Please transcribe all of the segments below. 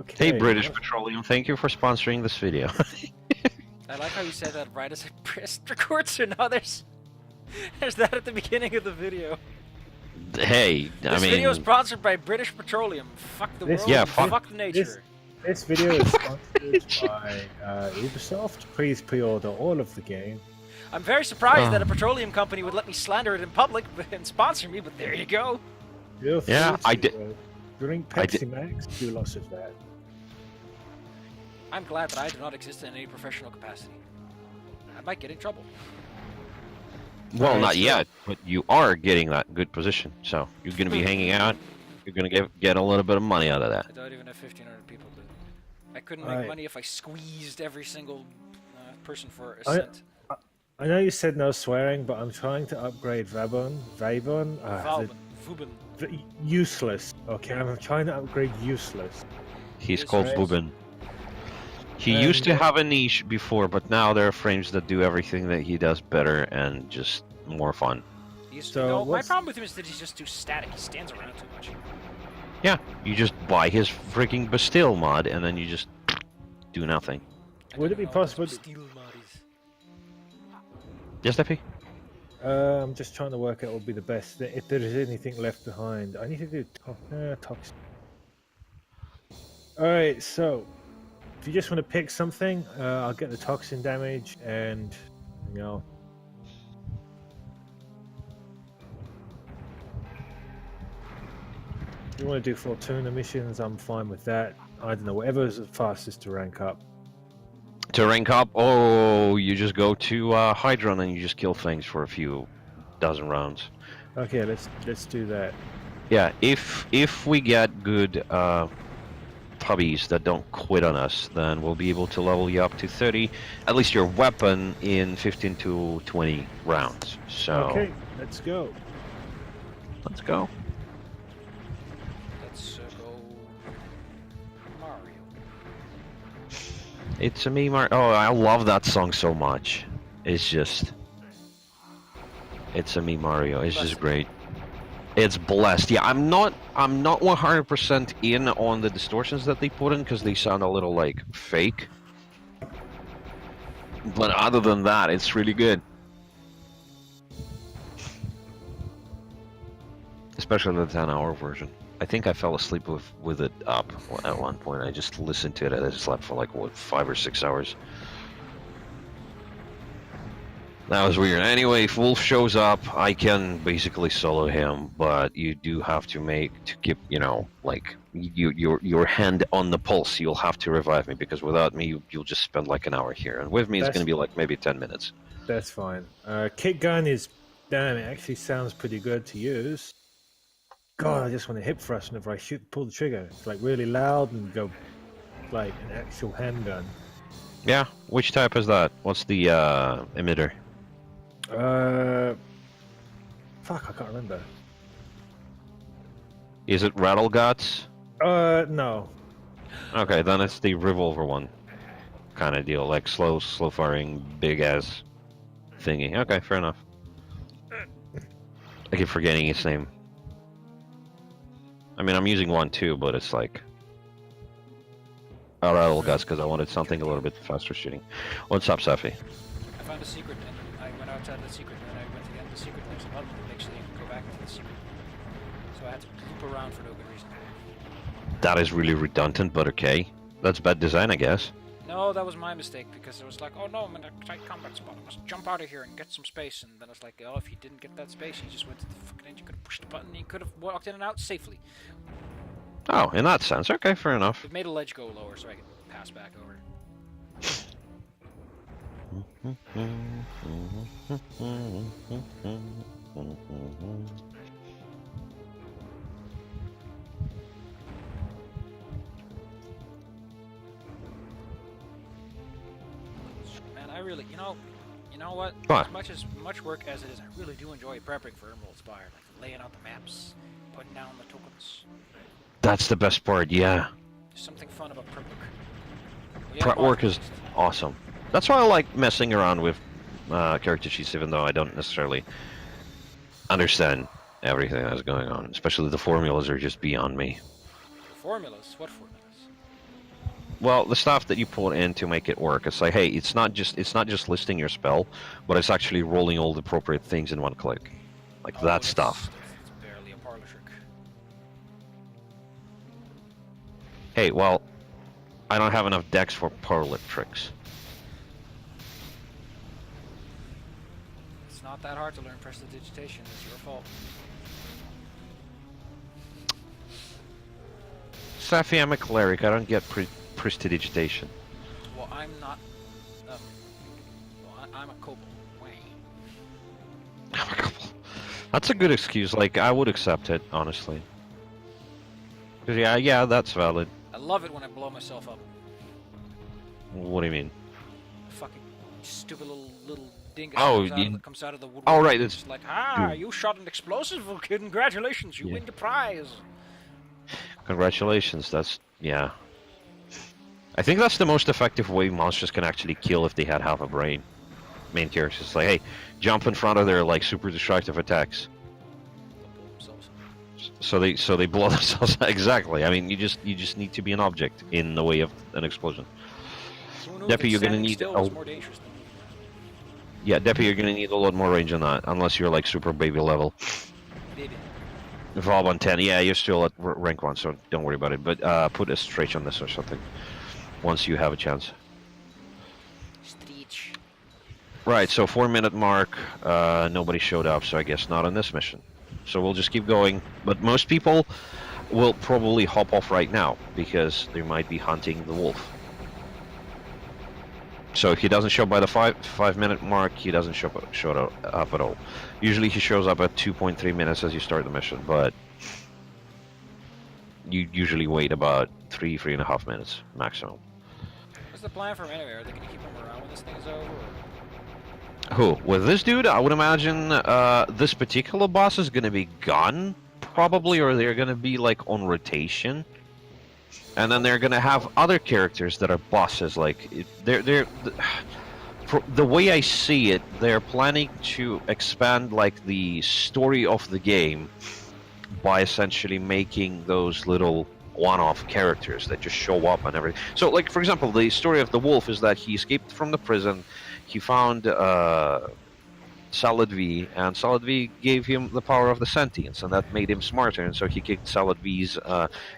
Okay. Hey, British Petroleum, thank you for sponsoring this video. I like how you said that right as I pressed record, so now there's that at the beginning of the video. Hey, I This mean... video is sponsored by British Petroleum. Fuck the world, yeah, and fuck nature. This video is sponsored by Ubisoft. Please pre-order all of the game. I'm very surprised that a petroleum company would let me slander it in public and sponsor me, but there you go. Yeah, I did. Drink Pepsi Max, do lots of that. I'm glad that I do not exist in any professional capacity. I might get in trouble. Well, not yet, but you are getting that good position, so you're going to be hanging out. You're going to get a little bit of money out of that. I don't even have 1,500 people, dude. I couldn't make money if I squeezed every single person for a cent. I know you said no swearing, but I'm trying to upgrade Vabon. Useless. Okay, I'm trying to upgrade useless. He's called Vubin. He used to have a niche before, but now there are frames that do everything that he does better and just more fun. So my problem with him is that he's just too static. He stands around too much. Yeah, you just buy his freaking Bastille mod and then you just do nothing. Would it be possible? Yes, Steffi? I'm just trying to work out what would be the best. If there is anything left behind, I need to do toxic. All right, so if you just want to pick something, I'll get the toxin damage, and you know. If you want to do Fortuna missions, I'm fine with that. I don't know, whatever's the fastest to rank up. To rank up, you just go to Hydron and you just kill things for a few dozen rounds. Okay, let's do that. Yeah, if we get good puppies that don't quit on us, then we'll be able to level you up to 30, at least your weapon, in 15 to 20 rounds. So okay, let's go. Let's go. It's a me, Oh, I love that song so much. It's just... It's a me, Mario. It's just great. It's blessed. Yeah, I'm not 100% in on the distortions that they put in because they sound a little, like, fake. But other than that, it's really good. Especially the 10-hour version. I think I fell asleep with it up at one point. I just listened to it and I slept for like, what, 5 or 6 hours? That was weird. Anyway, if Wolf shows up, I can basically solo him, but you do have to keep, you know, like, your hand on the pulse. You'll have to revive me, because without me, you'll just spend like an hour here. And with me, it's going to be like maybe 10 minutes. That's fine. Kick gun is, damn, it actually sounds pretty good to use. God, I just want to hip thrust whenever I pull the trigger. It's like really loud and go like an actual handgun. Yeah, which type is that? What's the emitter? Fuck, I can't remember. Is it Rattle Guts? No. Okay, then it's the revolver one, kind of deal, like slow firing, big ass thingy. Okay, fair enough. I keep forgetting its name. I mean, I'm using one too, but it's like a Rattle Guts because I wanted something a little bit faster shooting. What's up, Safi? I found a secret, and I went outside the secret, and I went to get the secret. There's a button that makes you go back into the secret. So I had to loop around for no good reason. That is really redundant, but okay. That's bad design, I guess. No, that was my mistake, because it was like, oh no, I'm in a tight combat spot. I must jump out of here and get some space. And then it's like, oh, if you didn't get that space, you just went to the fucking end. You could have pushed the button, and you could have walked in and out safely. Oh, in that sense, okay, fair enough. It made a ledge go lower so I could pass back over. Man, I really, you know what? What? As much work as it is, I really do enjoy prepping for Emerald Spire, like laying out the maps, putting down the tokens. That's the best part, yeah. There's something fun about prep work. Prep work is awesome. That's why I like messing around with character sheets, even though I don't necessarily understand everything that's going on. Especially the formulas are just beyond me. Formulas? What formulas? well, the stuff that you put in to make it work. It's like, hey, it's not just listing your spell, but it's actually rolling all the appropriate things in one click, like that stuff. That's barely a parlor trick. Hey, well, I don't have enough decks for parlor tricks. It's not that hard to learn prestidigitation. It's your fault. Safi, I'm a cleric. I don't get prestidigitation. Well, I'm not. Well, I'm a kobold. Wait. That's a good excuse. Like, I would accept it, honestly. 'Cause yeah, that's valid. I love it when I blow myself up. What do you mean? Fucking stupid little dingus Oh, comes out of the woodwork. Oh, right, It's like, you shot an explosive. Well, congratulations, you win the prize. Congratulations. Yeah. I think that's the most effective way monsters can actually kill if they had half a brain. Main characters, it's like, hey, jump in front of their like super destructive attacks. So they blow themselves. Exactly. I mean, you just need to be an object in the way of an explosion. Deppy, you're gonna need Deppy, you're gonna need a lot more range than that, unless you're like super baby level. Baby. Evolve on 10. Yeah, you're still at rank 1, so don't worry about it. But put a stretch on this or something once you have a chance. Stretch. Right, so 4-minute mark. Nobody showed up, so I guess not on this mission. So we'll just keep going. But most people will probably hop off right now because they might be hunting the wolf. So if he doesn't show up by the 5-minute mark, he doesn't show up at all. Usually he shows up at 2.3 minutes as you start the mission, but you usually wait about 3.5 minutes maximum. What's the plan for him anyway? Are they going to keep him around when this thing is over? Or? Who? With this dude, I would imagine this particular boss is going to be gone, probably, or they're going to be like on rotation. And then they're gonna have other characters that are bosses. Like the way I see it, they're planning to expand like the story of the game by essentially making those little one-off characters that just show up and everything. So, like for example, the story of the wolf is that he escaped from the prison. He found Salad V, and Salad V gave him the power of the sentience, and that made him smarter, and so he kicked Salad V's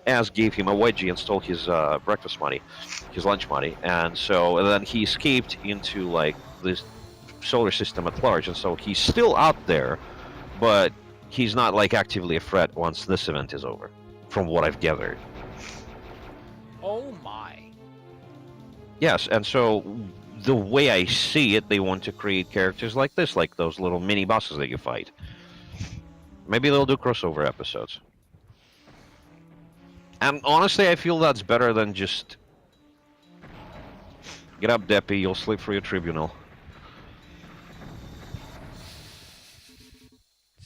ass, gave him a wedgie, and stole his breakfast money, his lunch money, and then he escaped into like this solar system at large, and so he's still out there, but he's not like actively a threat once this event is over, from what I've gathered. Oh my. Yes, and so the way I see it, they want to create characters like this, like those little mini bosses that you fight. Maybe they'll do crossover episodes. And honestly, I feel that's better than just... Get up, Deppy, you'll sleep for your tribunal.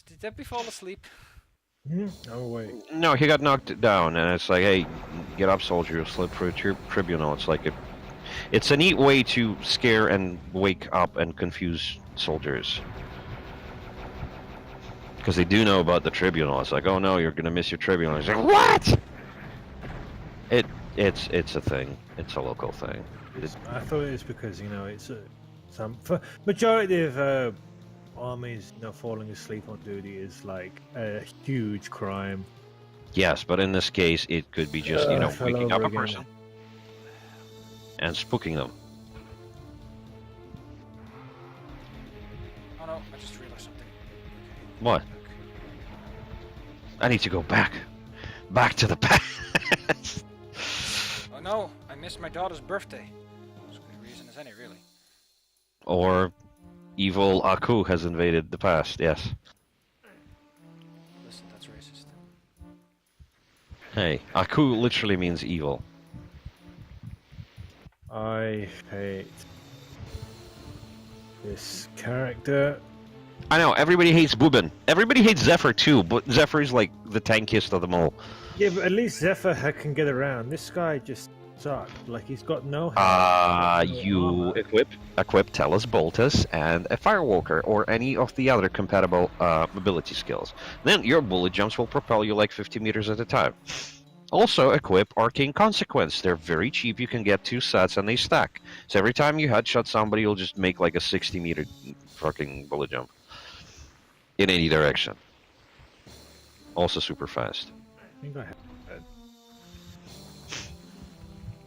Did Deppy fall asleep? Oh, wait. No, he got knocked down, and it's like, hey, get up, soldier, you'll sleep for your tribunal. It's like it's a neat way to scare and wake up and confuse soldiers. Because they do know about the tribunal. It's like, oh no, you're gonna miss your tribunal. It's like, what? It's a thing. It's a local thing. I thought it was because, you know, it's for majority of armies, you know, falling asleep on duty is like a huge crime. Yes, but in this case, it could be just, you know, waking up a person and spooking them. Oh no, I just realized something. What? I need to go back to the past. Oh no, I missed my daughter's birthday. As good a reason as any, really. Or evil Aku has invaded the past, yes. Listen, that's racist. Hey, Aku literally means evil. I hate this character. I know, everybody hates Bubin. Everybody hates Zephyr too, but Zephyr is like the tankiest of them all. Yeah, but at least Zephyr can get around. This guy just sucked. Like, he's got no you equip Tellus Boltus and a Firewalker, or any of the other compatible ability skills. Then your bullet jumps will propel you like 50 meters at a time. Also, equip Arcane Consequence. They're very cheap. You can get 2 sets and they stack. So every time you headshot somebody, you'll just make like a 60-meter fucking bullet jump in any direction. Also super fast. I think I have that.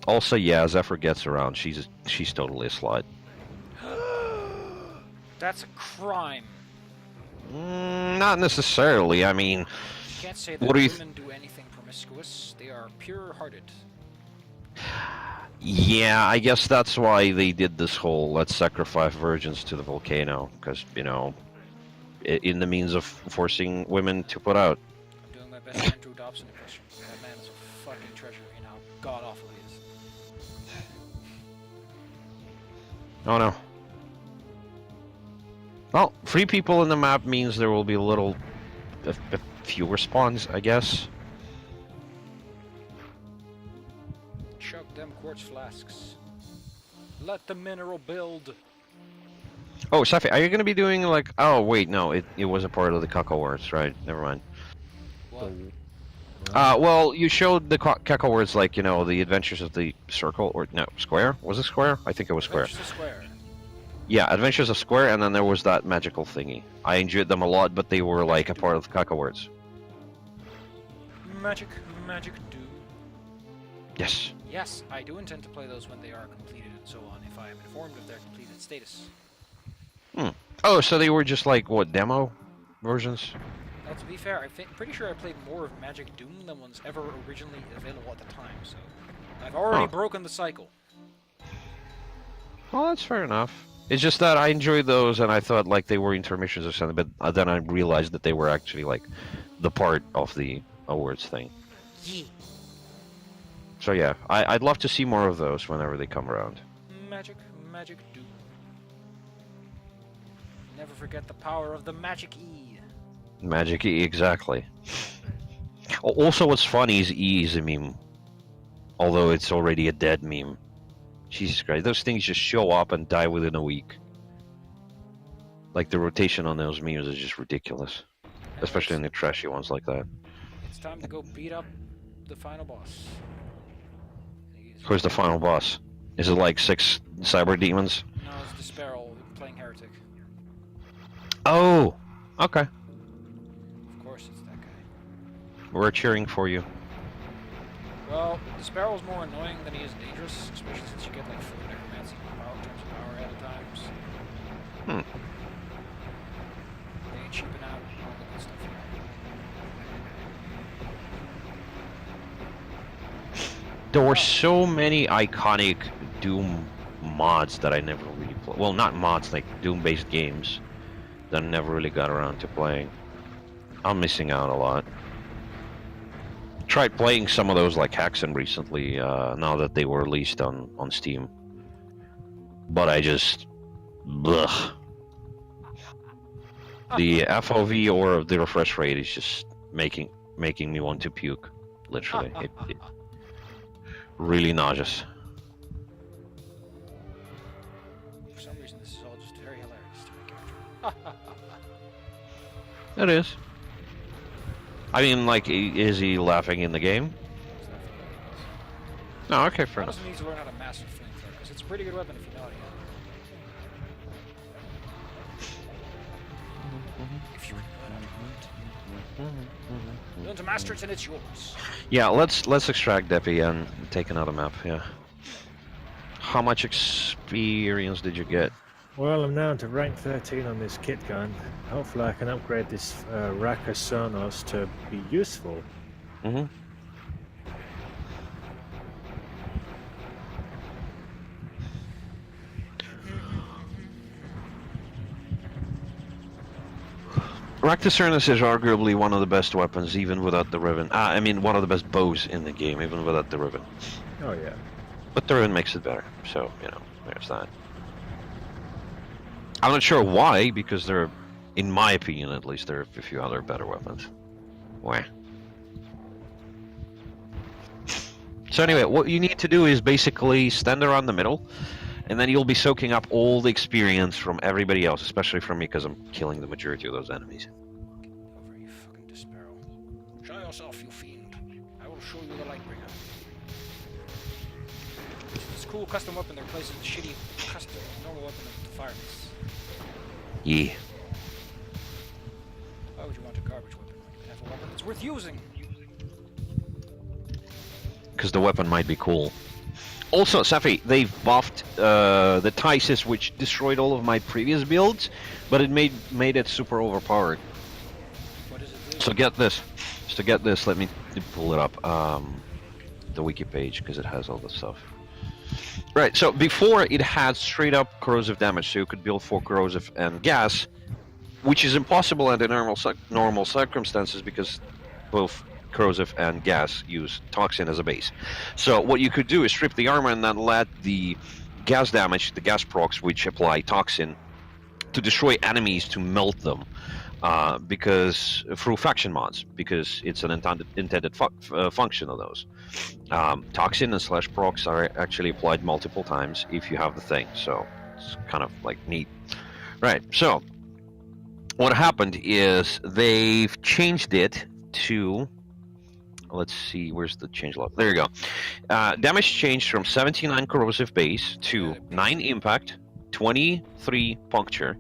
Also, yeah, Zephyr gets around. She's totally a slut. That's a crime. Not necessarily. I mean, You can't say that what do you? women do anything promiscuous. They are pure-hearted. Yeah, I guess that's why they did this whole let's sacrifice virgins to the volcano, because, you know, in the means of forcing women to put out. I'm doing my best Andrew Dobson impression. That man is a fucking treasure in how god-awful he is. Oh no. Well, 3 people in the map means there will be a fewer spawns, I guess. Chug them quartz flasks. Let the mineral build. Oh, Safi, are you going to be doing like... Oh, wait, no, it was a part of the Cacowards, right? Never mind. What? Well, you showed the Cacowards, like, you know, the Adventures of the Circle, or no, Square? Was it Square? I think it was Square. Adventures of Square. Yeah, Adventures of Square, and then there was that magical thingy. I enjoyed them a lot, but they were like a part of the Cacowards. Magic, do. Yes. Yes, I do intend to play those when they are completed and so on, if I am informed of their completed status. Oh, so they were just like, what, demo versions? Now, to be fair, pretty sure I played more of Magic Doom than was ever originally available at the time, so I've already broken the cycle. Well, that's fair enough. It's just that I enjoyed those, and I thought like they were intermissions or something, but then I realized that they were actually like the part of the awards thing. Yeah. So yeah, I'd love to see more of those whenever they come around. Magic Doom. Never forget the power of the Magic E. Magic E, exactly. Also, what's funny is E is a meme, although it's already a dead meme. Jesus Christ, those things just show up and die within a week. Like, the rotation on those memes is just ridiculous. Especially in the trashy ones like that. It's time to go beat up the final boss. Who's the final boss? Is it like 6 cyber demons? No, it's the Sparrow playing Heretic. Oh! Okay. Of course it's that guy. We're cheering for you. Well, the Sparrow's more annoying than he is dangerous, especially since you get like 4 necromancy power in terms of power at times. They ain't cheaping out all the good stuff here. There were so many iconic Doom mods that I never really played. Well, not mods, like Doom-based games that I never really got around to playing. I'm missing out a lot. Tried playing some of those like Hexen recently, now that they were released on Steam. But I just... Blech. The FOV or the refresh rate is just making me want to puke, literally. It really nauseous. For some reason, this is all just very hilarious to my character. It is. I mean, like, is he laughing in the game? No, okay, fair enough. Honestly, needs to learn how to master flamethrower, because it's a pretty good weapon if you know how to use it. If you learn to master it, and it's yours. Yeah, let's extract Deppy and take another map. Yeah. How much experience did you get? Well, I'm now to rank 13 on this kit gun. Hopefully I can upgrade this Raka Sonos to be useful. Mm-hmm. Raktasurnus is arguably one of the best weapons, even without the ribbon. I mean, one of the best bows in the game, even without the ribbon. Oh yeah. But the ribbon makes it better, so, you know, there's that. I'm not sure why, because there are, in my opinion at least, there are a few other better weapons. Why? So anyway, what you need to do is basically stand around the middle, and then you'll be soaking up all the experience from everybody else, especially from me, because I'm killing the majority of those enemies. Get over, you fucking Desparrow. Show yourself, you fiend. I will show you the Lightbringer. It's a cool custom weapon that replaces the shitty custom normal weapon of the Fire Mace. Yeah. Why would you want a garbage weapon when you can have a weapon that's worth using? Because the weapon might be cool. Also, Safi, they've buffed the Tysis, which destroyed all of my previous builds, but it made it super overpowered. What does it do? So get this. To get this, let me pull it up. The wiki page, because it has all the stuff. Right, so before it had straight up corrosive damage, so you could build 4 corrosive and gas, which is impossible under normal circumstances because both corrosive and gas use toxin as a base. So what you could do is strip the armor and then let the gas damage, the gas procs, which apply toxin, to destroy enemies, to melt them, because through faction mods, because it's an intended function of those. Toxin and slash procs are actually applied multiple times if you have the thing, so it's kind of like neat. Right, so what happened is they've changed it to, let's see, where's the change log? There you go. Damage changed from 79 corrosive base to 9 impact, 23 puncture,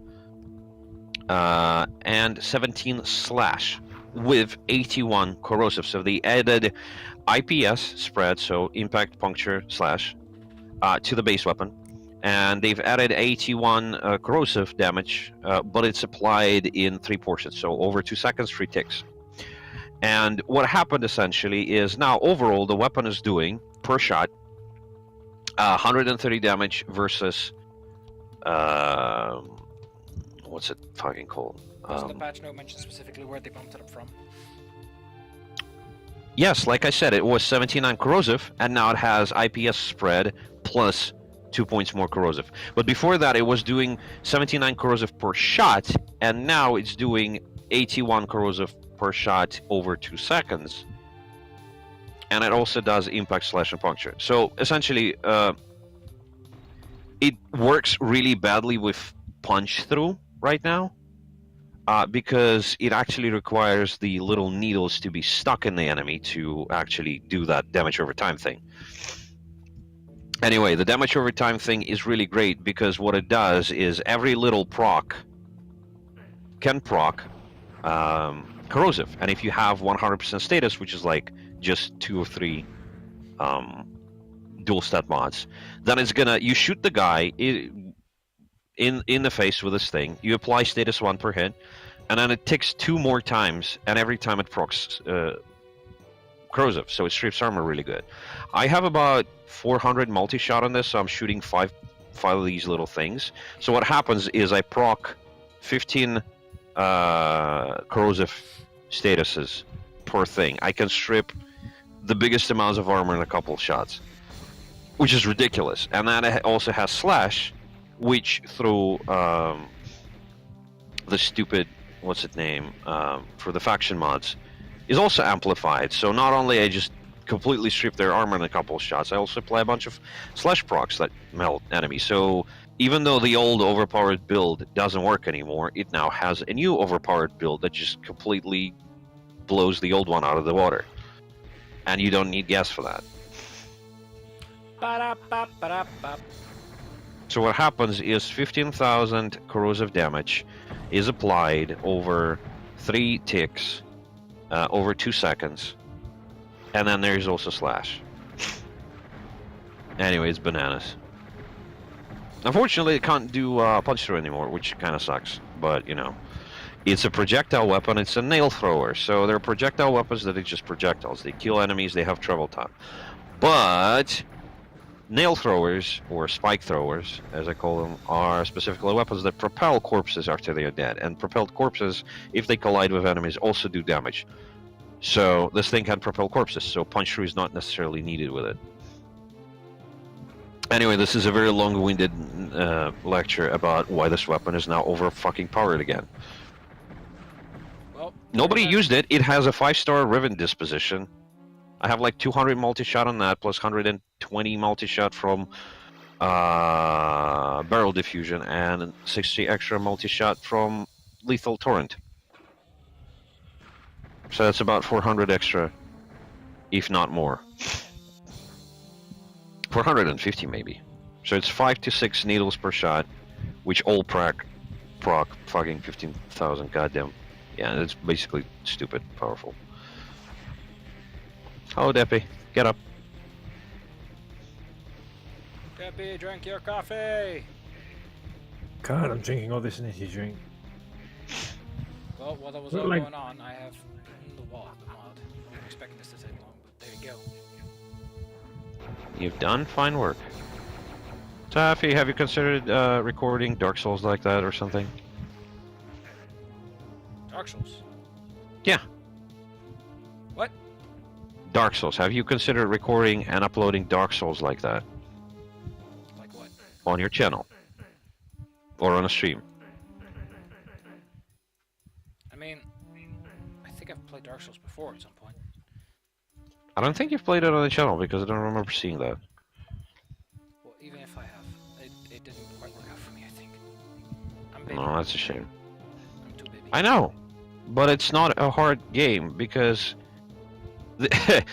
and 17 slash with 81 corrosive. So they added IPS spread, so impact, puncture, slash, to the base weapon. And they've added 81 corrosive damage, but it's applied in 3 portions, so over 2 seconds, 3 ticks. And what happened essentially is now overall the weapon is doing per shot 130 damage versus what's it fucking called? Does the patch note mention specifically where they bumped it up from? Yes, like I said, it was 79 corrosive, and now it has IPS spread plus 2 points more corrosive. But before that, it was doing 79 corrosive per shot, and now it's doing 81 corrosive per shot over 2 seconds. And it also does impact, slash, and puncture. So essentially, it works really badly with punch through right now, because it actually requires the little needles to be stuck in the enemy to actually do that damage over time thing. Anyway, the damage over time thing is really great because what it does is every little proc can proc corrosive, and if you have 100% status, which is like just 2 or 3 dual stat mods, then it's gonna, you shoot the guy in the face with this thing, you apply status 1 per hit, and then it ticks 2 more times, and every time it procs corrosive, so it strips armor really good. I have about 400 multi-shot on this, so I'm shooting 5 of these little things. So what happens is I proc 15 corrosive statuses per thing. I can strip the biggest amounts of armor in a couple of shots, which is ridiculous. And then it also has slash, which through the stupid, what's it name, for the faction mods, is also amplified. So not only I just completely strip their armor in a couple of shots, I also apply a bunch of slash procs that melt enemies. So even though the old overpowered build doesn't work anymore, it now has a new overpowered build that just completely blows the old one out of the water. And you don't need gas for that. Ba-da-ba-ba-da-ba. So what happens is 15,000 corrosive damage is applied over 3 ticks, over 2 seconds, and then there's also slash. Anyway, it's bananas. Unfortunately, it can't do punch through anymore, which kind of sucks, but you know. It's a projectile weapon, it's a nail thrower, so they're projectile weapons that are just projectiles. They kill enemies, they have travel time. But nail throwers, or spike throwers, as I call them, are specifically weapons that propel corpses after they are dead. And propelled corpses, if they collide with enemies, also do damage. So this thing can propel corpses, so punch through is not necessarily needed with it. Anyway, this is a very long-winded lecture about why this weapon is now over-fucking powered again. Well, Nobody used it. It has a 5-star Riven disposition. I have like 200 multi-shot on that, plus 120 multi-shot from barrel diffusion, and 60 extra multi-shot from lethal torrent. So that's about 400 extra if not more. 450 maybe. So it's 5 to 6 needles per shot, which all proc fucking 15,000. Goddamn. Yeah, it's basically stupid powerful. Hello, Deppy. Get up. Debbie, drink your coffee! God, I'm drinking all this energy drink. Well, while that was Look all like- going on, I have the mod. I wasn't expecting this to take long, but there you go. You've done fine work. Taffy, have you considered recording Dark Souls like that or something? Dark Souls. Yeah. What? Dark Souls. Have you considered recording and uploading Dark Souls like that Like what? on your channel? Or on a stream? I mean, I think I've played Dark Souls before at some point. I don't think you've played it on the channel because I don't remember seeing that. Well, even if I have, it didn't quite work out for me, I think. I'm baby. No, that's a shame. I'm too baby. I know, but it's not a hard game because the,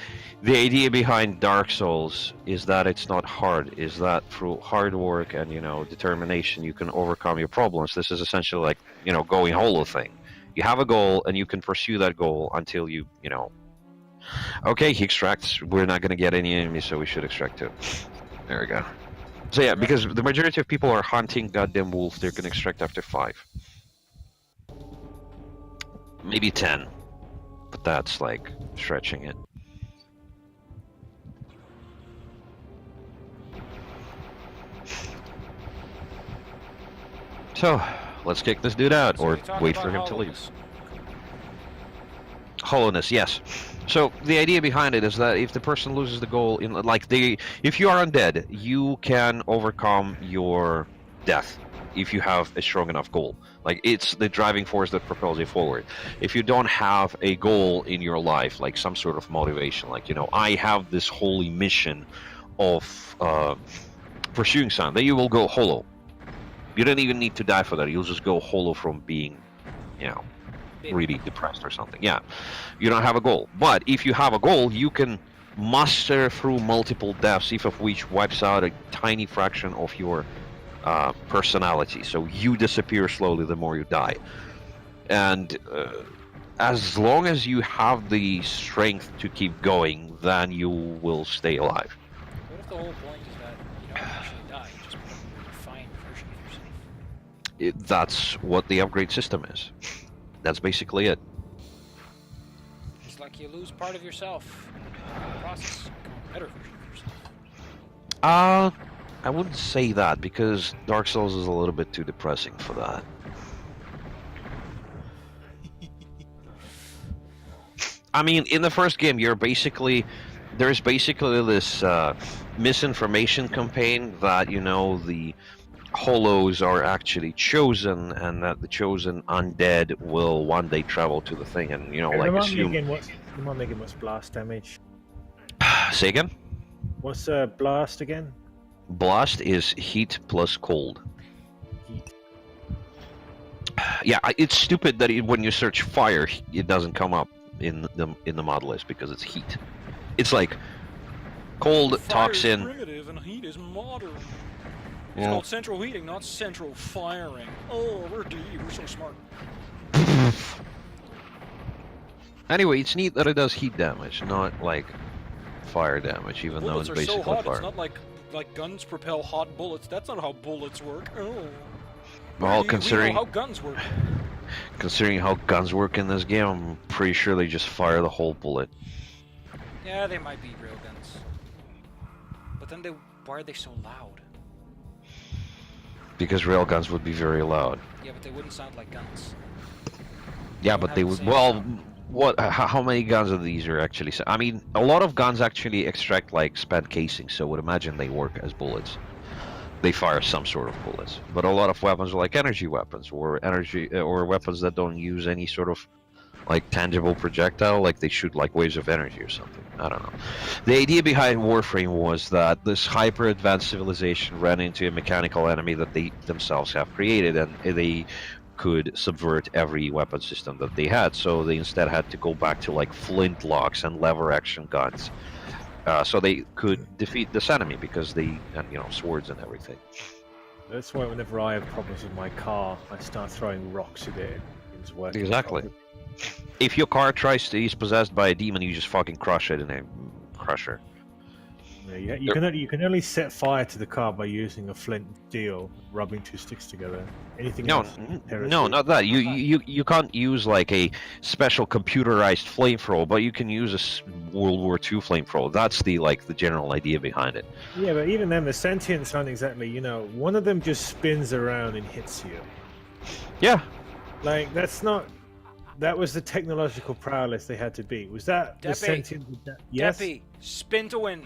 the idea behind Dark Souls is that it's not hard, is that through hard work and, you know, determination you can overcome your problems. This is essentially like, you know, going holo thing. You have a goal and you can pursue that goal until you know. Okay, he extracts. We're not going to get any enemies, so we should extract too. There we go. So yeah, because the majority of people are hunting goddamn wolves, they're going to extract after 5. Maybe 10. But that's like stretching it. So, let's kick this dude out, So or we talked wait about for him to hollowness. leave. Hollowness, yes. So the idea behind it is that if the person loses the goal in if you are undead, you can overcome your death if you have a strong enough goal. Like, it's the driving force that propels you forward. If you don't have a goal in your life, like some sort of motivation, like, you know, I have this holy mission of pursuing something, then you will go hollow. You don't even need to die for that. You'll just go hollow from being, you know, really depressed or something. Yeah, you don't have a goal. But if you have a goal, you can muster through multiple deaths, each of which wipes out a tiny fraction of your personality. So you disappear slowly the more you die. And as long as you have the strength to keep going, then you will stay alive. What if the whole point is that you don't actually die, you just become a refined version of yourself? That's what the upgrade system is. That's basically it. It's like you lose part of yourself in the process, become a better version of yourself. I wouldn't say that, because Dark Souls is a little bit too depressing for that. I mean, in the first game, there's basically this misinformation campaign that, you know, the Hollows are actually chosen, and that the chosen undead will one day travel to the thing, and, you know, like, assume... Remind me again, what's blast damage? Say again? What's blast again? Blast is heat plus cold. Heat. Yeah, it's stupid that when you search fire, it doesn't come up in the mod list because it's heat. It's like cold, Fire toxin. is primitive and heat is modern. It's Well, called central heating, not central firing. Oh, we're deep. We're so smart. anyway, it's neat that it does heat damage, not like fire damage, even though Bullets it's are so basically hot. fire. It's not like guns propel hot bullets. That's not how bullets work. Oh. Well, We considering know how guns work. considering how guns work in this game, I'm pretty sure they just fire the whole bullet. Yeah, they might be real guns. But then why are they so loud? Because railguns would be very loud. Yeah, but they wouldn't sound like guns. Yeah, don't but have they the would. same Well, sound. how many guns of these are actually? I mean, a lot of guns actually extract like spent casings, so I would imagine they work as bullets. They fire some sort of bullets, but a lot of weapons are like energy weapons, or weapons that don't use any sort of like tangible projectile, like they shoot like waves of energy or something. I don't know. The idea behind Warframe was that this hyper advanced civilization ran into a mechanical enemy that they themselves have created, and they could subvert every weapon system that they had, so they instead had to go back to like flintlocks and lever action guns, so they could defeat this enemy because they had, you know, swords and everything. That's why whenever I have problems with my car, I start throwing rocks at it. It's working Exactly. properly. If your car tries to is possessed by a demon, you just fucking crush it in a crusher. Yeah, you can only set fire to the car by using a flint steel, rubbing two sticks together. Anything No, else? no, not that. You can't use like a special computerized flamethrower, but you can use a World War II flamethrower. That's the general idea behind it. Yeah, but even then, the sentients aren't exactly. You know, one of them just spins around and hits you. Yeah. Like that's not. That was the technological prowess they had to beat. Was that the Deppy. sentient? Yes. Deppy, spin to win.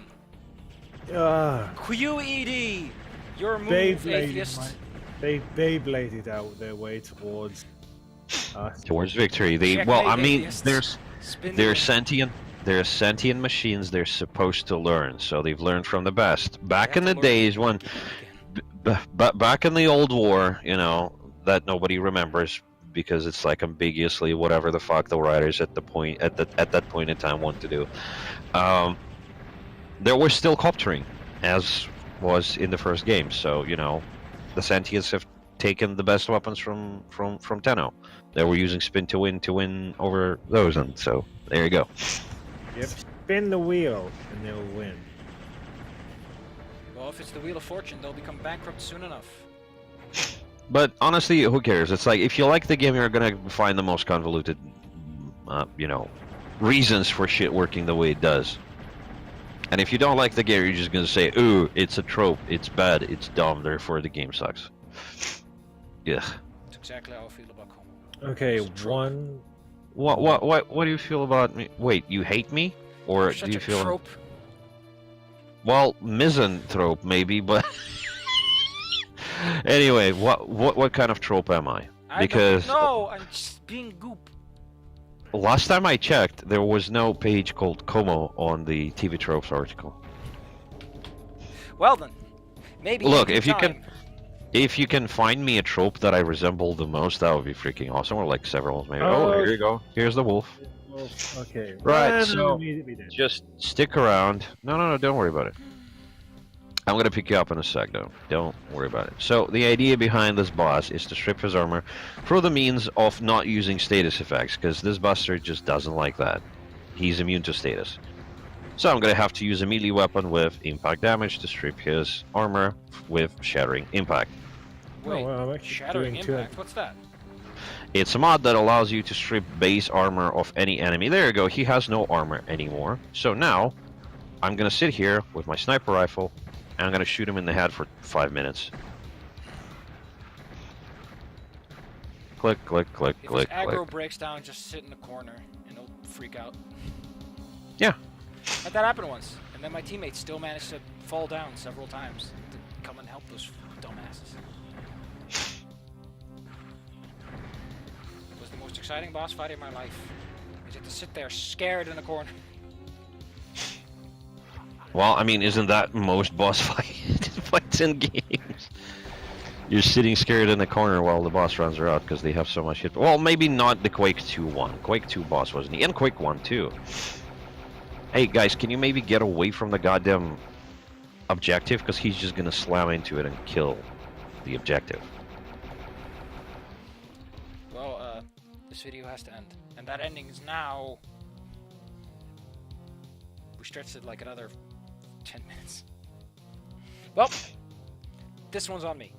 Ah, QED. Your move, Beybladed, atheist. they Beybladed out their way towards us. Towards victory. Checkmate, Well, I mean, atheists. Spin to they're win. sentient. They're sentient machines. They're supposed to learn, so they've learned from the best. Back in the days when, back in the old war, you know, that nobody remembers because it's like ambiguously whatever the fuck the writers at that point in time want to do. There was still coptering, as was in the first game. So you know, the Sentients have taken the best weapons from Tenno. They were using spin to win over those, and so there you go. Yep. Spin the wheel and they'll win. Well, if it's the Wheel of Fortune, they'll become bankrupt soon enough. But honestly, who cares? It's like if you like the game, you're gonna find the most convoluted, you know, reasons for shit working the way it does. And if you don't like the game, you're just gonna say, "Ooh, it's a trope. It's bad. It's dumb. Therefore, the game sucks." Yeah. That's exactly how I feel about Como. Okay, It's a trope. one. What do you feel about me? Wait, you hate me, or You're do such you a feel? trope. Well, misanthrope maybe, but anyway, what kind of trope am I? Because No, I'm just being goop. last time I checked, there was no page called Como on the TV tropes article. Well then, maybe. Look, in if you time. If you can find me a trope that I resemble the most, that would be freaking awesome. Or like several, maybe. Oh, Oh, here you go. Here's the wolf. Well, okay. Right, And so- immediately then. Just stick around. No, don't worry about it. I'm gonna pick you up in a sec, though. Don't worry about it. So the idea behind this boss is to strip his armor through the means of not using status effects, because this bastard just doesn't like that. He's immune to status. So I'm gonna have to use a melee weapon with impact damage to strip his armor with shattering impact. Wait, Oh, well, I'm actually shattering doing two- impact. What's that? It's a mod that allows you to strip base armor of any enemy. There you go. He has no armor anymore. So now, I'm gonna sit here with my sniper rifle, and I'm gonna shoot him in the head for 5 minutes. Click, click, click, If click, his aggro click. breaks down, just sit in the corner and he'll freak out. Yeah. Had that happen once, and then my teammates still managed to fall down several times to come and help those dumbasses. It was the most exciting boss fight in my life. I had to sit there scared in a corner. Well, I mean, isn't that most boss fights in games? You're sitting scared in the corner while the boss runs around because they have so much hit. Well, maybe not the Quake 2 one. Quake 2 boss wasn't he? And Quake 1 too. Hey guys, can you maybe get away from the goddamn objective? Because he's just gonna slam into it and kill the objective. Well, this video has to end. And that ending is now... We stretched it like another 10 minutes. Well, this one's on me.